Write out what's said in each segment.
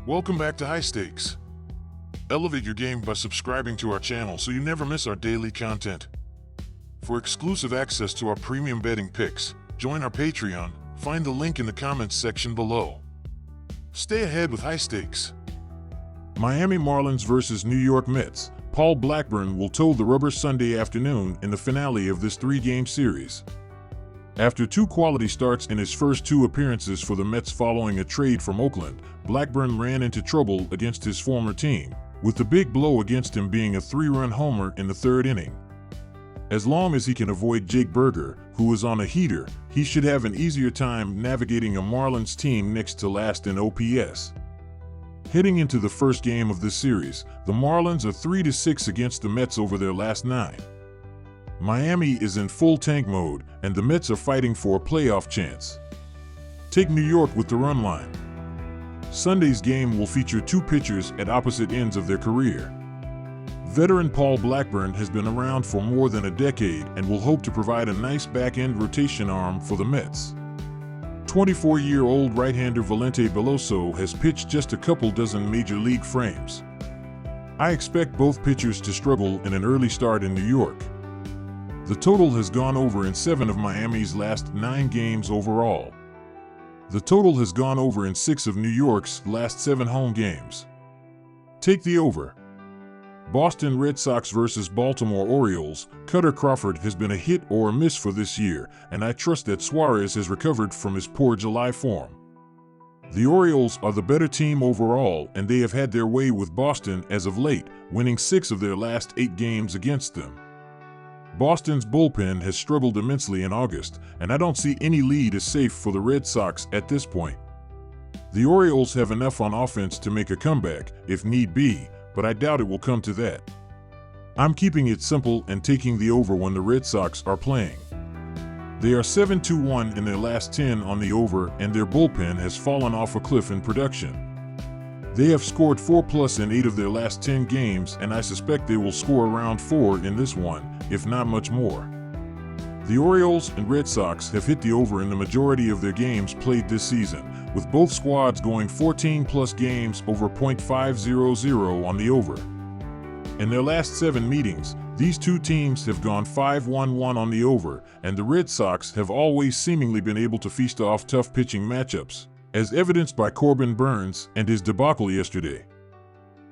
Welcome back to High Stakes. Elevate your game by subscribing to our channel so you never miss our daily content. For exclusive access to our premium betting picks, join our Patreon. Find the link in the comments section below. Stay ahead with High Stakes. Miami Marlins versus New York Mets. Paul Blackburn will toe the rubber Sunday afternoon in the finale of this three-game series. After two quality starts in his first two appearances for the Mets following a trade from Oakland, Blackburn ran into trouble against his former team, with the big blow against him being a three-run homer in the third inning. As long as he can avoid Jake Burger, who is on a heater, he should have an easier time navigating a Marlins team next to last in OPS. Heading into the first game of this series, the Marlins are 3-6 against the Mets over their last 9. Miami is in full tank mode, and the Mets are fighting for a playoff chance. Take New York with the run line. Sunday's game will feature two pitchers at opposite ends of their career. Veteran Paul Blackburn has been around for more than a decade and will hope to provide a nice back-end rotation arm for the Mets. 24-year-old right-hander Valente Beloso has pitched just a couple dozen major league frames. I expect both pitchers to struggle in an early start in New York. The total has gone over in 7 of Miami's last 9 games overall. The total has gone over in 6 of New York's last 7 home games. Take the over. Boston Red Sox versus Baltimore Orioles. Cutter Crawford has been a hit or a miss for this year, and I trust that Suarez has recovered from his poor July form. The Orioles are the better team overall, and they have had their way with Boston as of late, winning 6 of their last 8 games against them. Boston's bullpen has struggled immensely in August, and I don't see any lead as safe for the Red Sox at this point. The Orioles have enough on offense to make a comeback, if need be, but I doubt it will come to that. I'm keeping it simple and taking the over when the Red Sox are playing. They are 7-1 in their last 10 on the over, and their bullpen has fallen off a cliff in production. They have scored 4+ in 8 of their last 10 games, and I suspect they will score around 4 in this one, if not much more. The Orioles and Red Sox have hit the over in the majority of their games played this season, with both squads going 14+ games over .500 on the over. In their last 7 meetings, these two teams have gone 5-1-1 on the over, and the Red Sox have always seemingly been able to feast off tough pitching matchups, as evidenced by Corbin Burns and his debacle yesterday.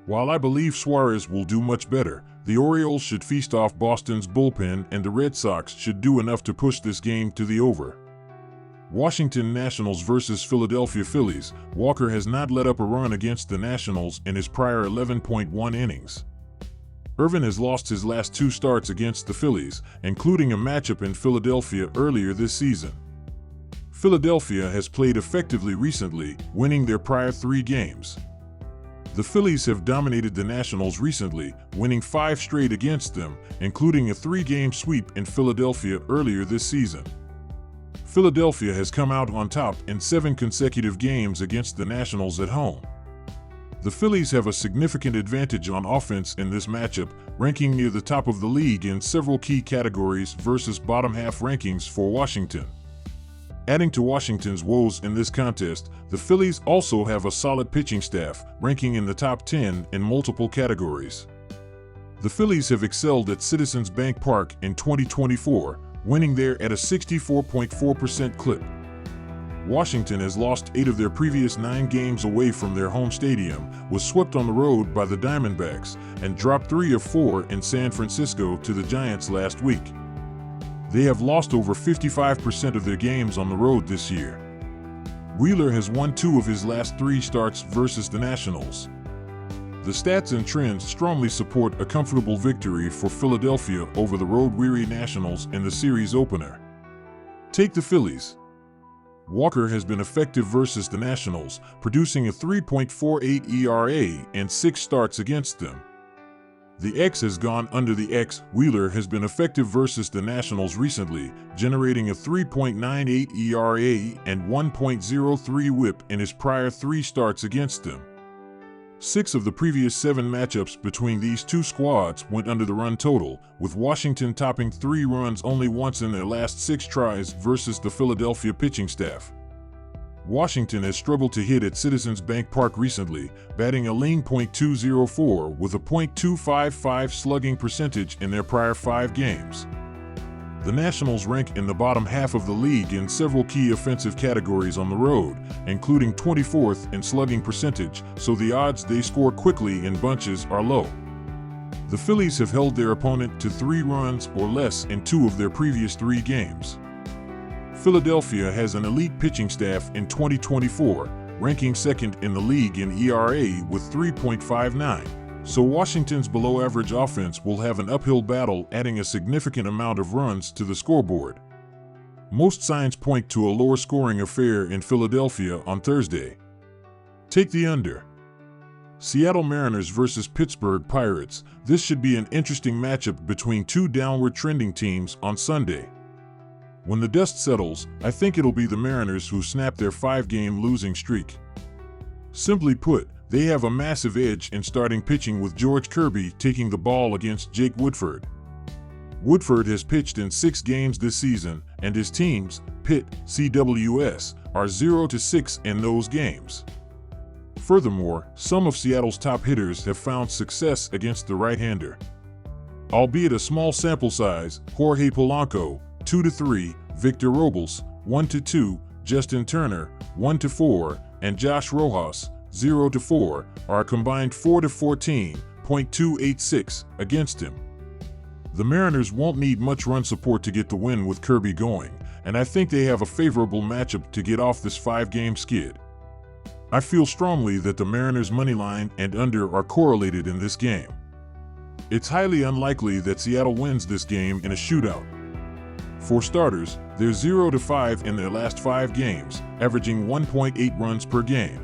While I believe Suarez will do much better, the Orioles should feast off Boston's bullpen, and the Red Sox should do enough to push this game to the over. Washington Nationals versus Philadelphia Phillies. Walker has not let up a run against the Nationals in his prior 11.1 innings. Irvin has lost his last 2 starts against the Phillies, including a matchup in Philadelphia earlier this season. Philadelphia has played effectively recently, winning their prior 3 games. The Phillies have dominated the Nationals recently, winning 5 straight against them, including a 3-game sweep in Philadelphia earlier this season. Philadelphia has come out on top in 7 consecutive games against the Nationals at home. The Phillies have a significant advantage on offense in this matchup, ranking near the top of the league in several key categories versus bottom-half rankings for Washington. Adding to Washington's woes in this contest, the Phillies also have a solid pitching staff, ranking in the top 10 in multiple categories. The Phillies have excelled at Citizens Bank Park in 2024, winning there at a 64.4% clip. Washington has lost 8 of their previous 9 games away from their home stadium, was swept on the road by the Diamondbacks, and dropped 3 of 4 in San Francisco to the Giants last week. They have lost over 55% of their games on the road this year. Wheeler has won 2 of his last 3 starts versus the Nationals. The stats and trends strongly support a comfortable victory for Philadelphia over the road-weary Nationals in the series opener. Take the Phillies. Walker has been effective versus the Nationals, producing a 3.48 ERA in 6 starts against them. The X has gone under the X. Wheeler has been effective versus the Nationals recently, generating a 3.98 ERA and 1.03 WHIP in his prior 3 starts against them. 6 of the previous 7 matchups between these two squads went under the run total, with Washington topping 3 runs only once in their last 6 tries versus the Philadelphia pitching staff. Washington has struggled to hit at Citizens Bank Park recently, batting a lean .204 with a .255 slugging percentage in their prior 5 games. The Nationals rank in the bottom half of the league in several key offensive categories on the road, including 24th in slugging percentage, so the odds they score quickly in bunches are low. The Phillies have held their opponent to 3 runs or less in 2 of their previous 3 games. Philadelphia has an elite pitching staff in 2024, ranking second in the league in ERA with 3.59. So Washington's below-average offense will have an uphill battle, adding a significant amount of runs to the scoreboard. Most signs point to a lower-scoring affair in Philadelphia on Thursday. Take the under. Seattle Mariners versus Pittsburgh Pirates. This should be an interesting matchup between 2 downward-trending teams on Sunday. When the dust settles, I think it'll be the Mariners who snap their 5-game losing streak. Simply put, they have a massive edge in starting pitching with George Kirby taking the ball against Jake Woodford. Woodford has pitched in 6 games this season, and his teams, Pitt, CWS, are 0-6 in those games. Furthermore, some of Seattle's top hitters have found success against the right-hander. Albeit a small sample size, Jorge Polanco, 2-3, Victor Robles, 1-2, Justin Turner, 1-4, and Josh Rojas, 0-4, are a combined 4-14, .286 against him. The Mariners won't need much run support to get the win with Kirby going, and I think they have a favorable matchup to get off this 5-game skid. I feel strongly that the Mariners' moneyline and under are correlated in this game. It's highly unlikely that Seattle wins this game in a shootout. For starters, they're 0-5 in their last 5 games, averaging 1.8 runs per game.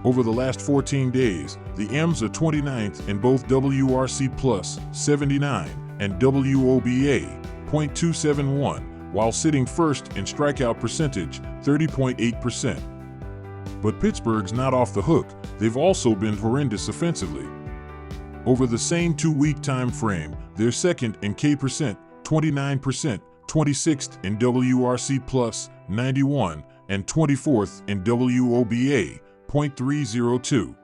Over the last 14 days, the M's are 29th in both WRC plus 79 and WOBA .271, while sitting first in strikeout percentage 30.8%. But Pittsburgh's not off the hook. They've also been horrendous offensively. Over the same 2-week time frame, they're second in K percent 29%, 26th in WRC plus 91, and 24th in WOBA .302.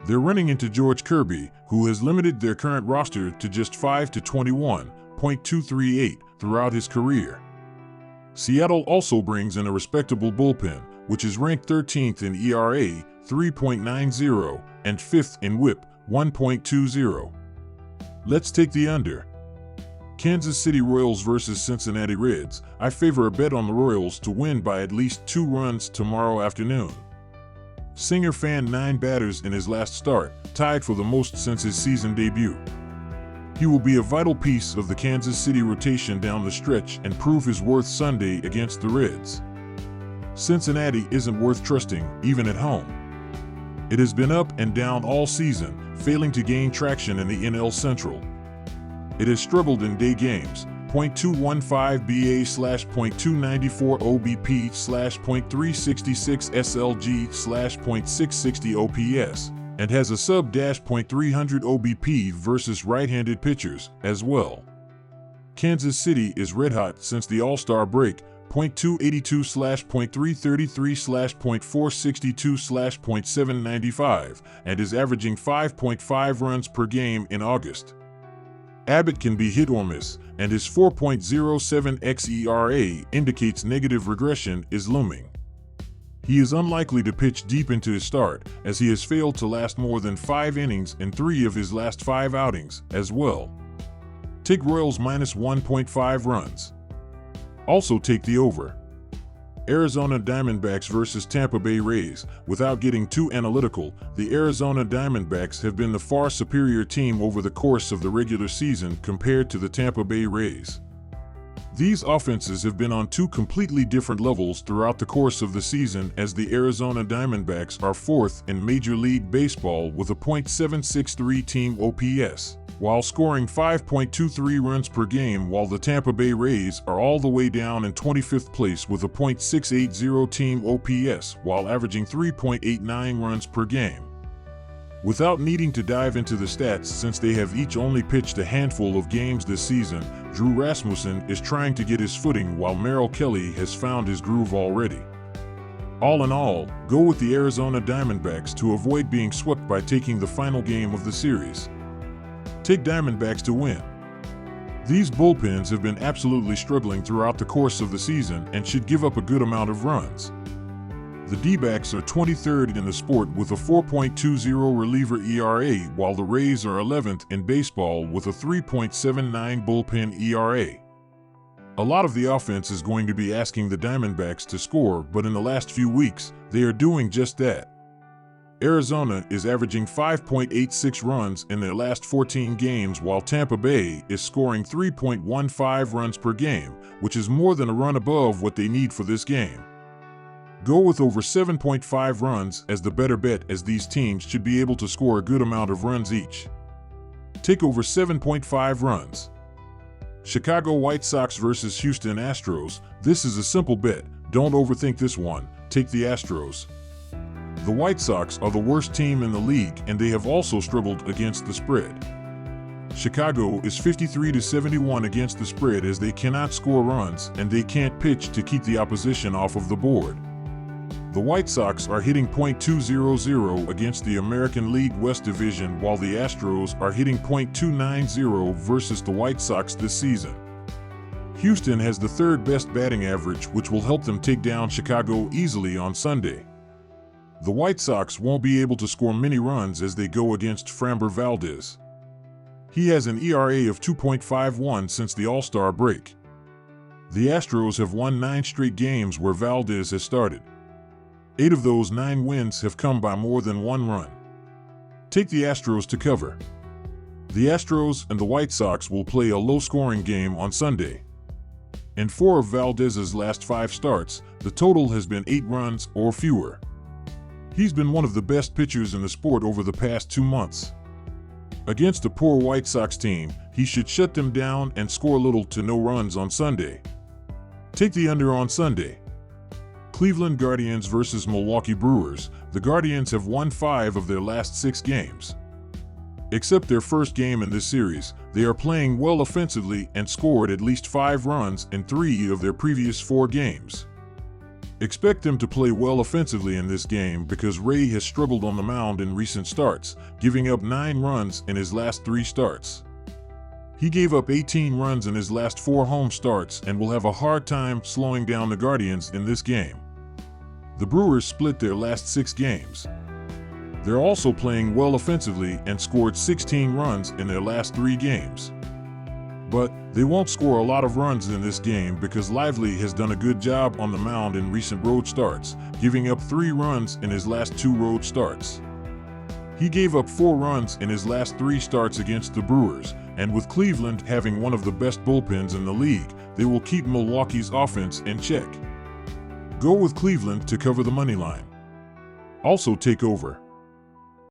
They're running into George Kirby, who has limited their current roster to just 5-21, .238 throughout his career. Seattle also brings in a respectable bullpen, which is ranked 13th in ERA, 3.90, and 5th in WHIP, 1.20. Let's take the under. Kansas City Royals versus Cincinnati Reds. I favor a bet on the Royals to win by at least 2 runs tomorrow afternoon. Singer fanned 9 batters in his last start, tied for the most since his season debut. He will be a vital piece of the Kansas City rotation down the stretch and prove his worth Sunday against the Reds. Cincinnati isn't worth trusting, even at home. It has been up and down all season, failing to gain traction in the NL Central. It has struggled in day games, .215 BA/.294 OBP/.366 SLG/.660 OPS, and has a sub-.300 OBP versus right-handed pitchers as well. Kansas City is red-hot since the All-Star break, .282/.333/.462/.795, and is averaging 5.5 runs per game in August. Abbott can be hit or miss, and his 4.07 xERA indicates negative regression is looming. He is unlikely to pitch deep into his start, as he has failed to last more than 5 innings in 3 of his last 5 outings as well. Take Royals minus 1.5 runs. Also take the over. Arizona Diamondbacks versus Tampa Bay Rays. Without getting too analytical, the Arizona Diamondbacks have been the far superior team over the course of the regular season compared to the Tampa Bay Rays. These offenses have been on 2 completely different levels throughout the course of the season, as the Arizona Diamondbacks are 4th in Major League Baseball with a .763 team OPS, while scoring 5.23 runs per game, while the Tampa Bay Rays are all the way down in 25th place with a .680 team OPS while averaging 3.89 runs per game. Without needing to dive into the stats, since they have each only pitched a handful of games this season, Drew Rasmussen is trying to get his footing while Merrill Kelly has found his groove already. All in all, go with the Arizona Diamondbacks to avoid being swept by taking the final game of the series. Take Diamondbacks to win. These bullpens have been absolutely struggling throughout the course of the season and should give up a good amount of runs. The D-backs are 23rd in the sport with a 4.20 reliever ERA, while the Rays are 11th in baseball with a 3.79 bullpen ERA. A lot of the offense is going to be asking the Diamondbacks to score, but in the last few weeks, they are doing just that. Arizona is averaging 5.86 runs in their last 14 games, while Tampa Bay is scoring 3.15 runs per game, which is more than a run above what they need for this game. Go with over 7.5 runs as the better bet, as these teams should be able to score a good amount of runs each. Take over 7.5 runs. Chicago White Sox versus Houston Astros. This is a simple bet. Don't overthink this one. Take the Astros. The White Sox are the worst team in the league, and they have also struggled against the spread. Chicago is 53-71 against the spread, as they cannot score runs and they can't pitch to keep the opposition off of the board. The White Sox are hitting .200 against the American League West Division, while the Astros are hitting .290 versus the White Sox this season. Houston has the third best batting average, which will help them take down Chicago easily on Sunday. The White Sox won't be able to score many runs as they go against Framber Valdez. He has an ERA of 2.51 since the All-Star break. The Astros have won 9 straight games where Valdez has started. 8 of those 9 wins have come by more than 1 run. Take the Astros to cover. The Astros and the White Sox will play a low-scoring game on Sunday. In 4 of Valdez's last 5 starts, the total has been 8 runs or fewer. He's been one of the best pitchers in the sport over the past 2 months. Against a poor White Sox team, he should shut them down and score little to no runs on Sunday. Take the under on Sunday. Cleveland Guardians versus Milwaukee Brewers. The Guardians have won 5 of their last 6 games. Except their first game in this series, they are playing well offensively and scored at least 5 runs in 3 of their previous 4 games. Expect them to play well offensively in this game because Ray has struggled on the mound in recent starts, giving up 9 runs in his last 3 starts. He gave up 18 runs in his last 4 home starts and will have a hard time slowing down the Guardians in this game. The Brewers split their last 6 games. They're also playing well offensively and scored 16 runs in their last 3 games. But they won't score a lot of runs in this game because Lively has done a good job on the mound in recent road starts, giving up 3 runs in his last 2 road starts. He gave up 4 runs in his last 3 starts against the Brewers, and with Cleveland having one of the best bullpens in the league, they will keep Milwaukee's offense in check. Go with Cleveland to cover the money line. Also take over.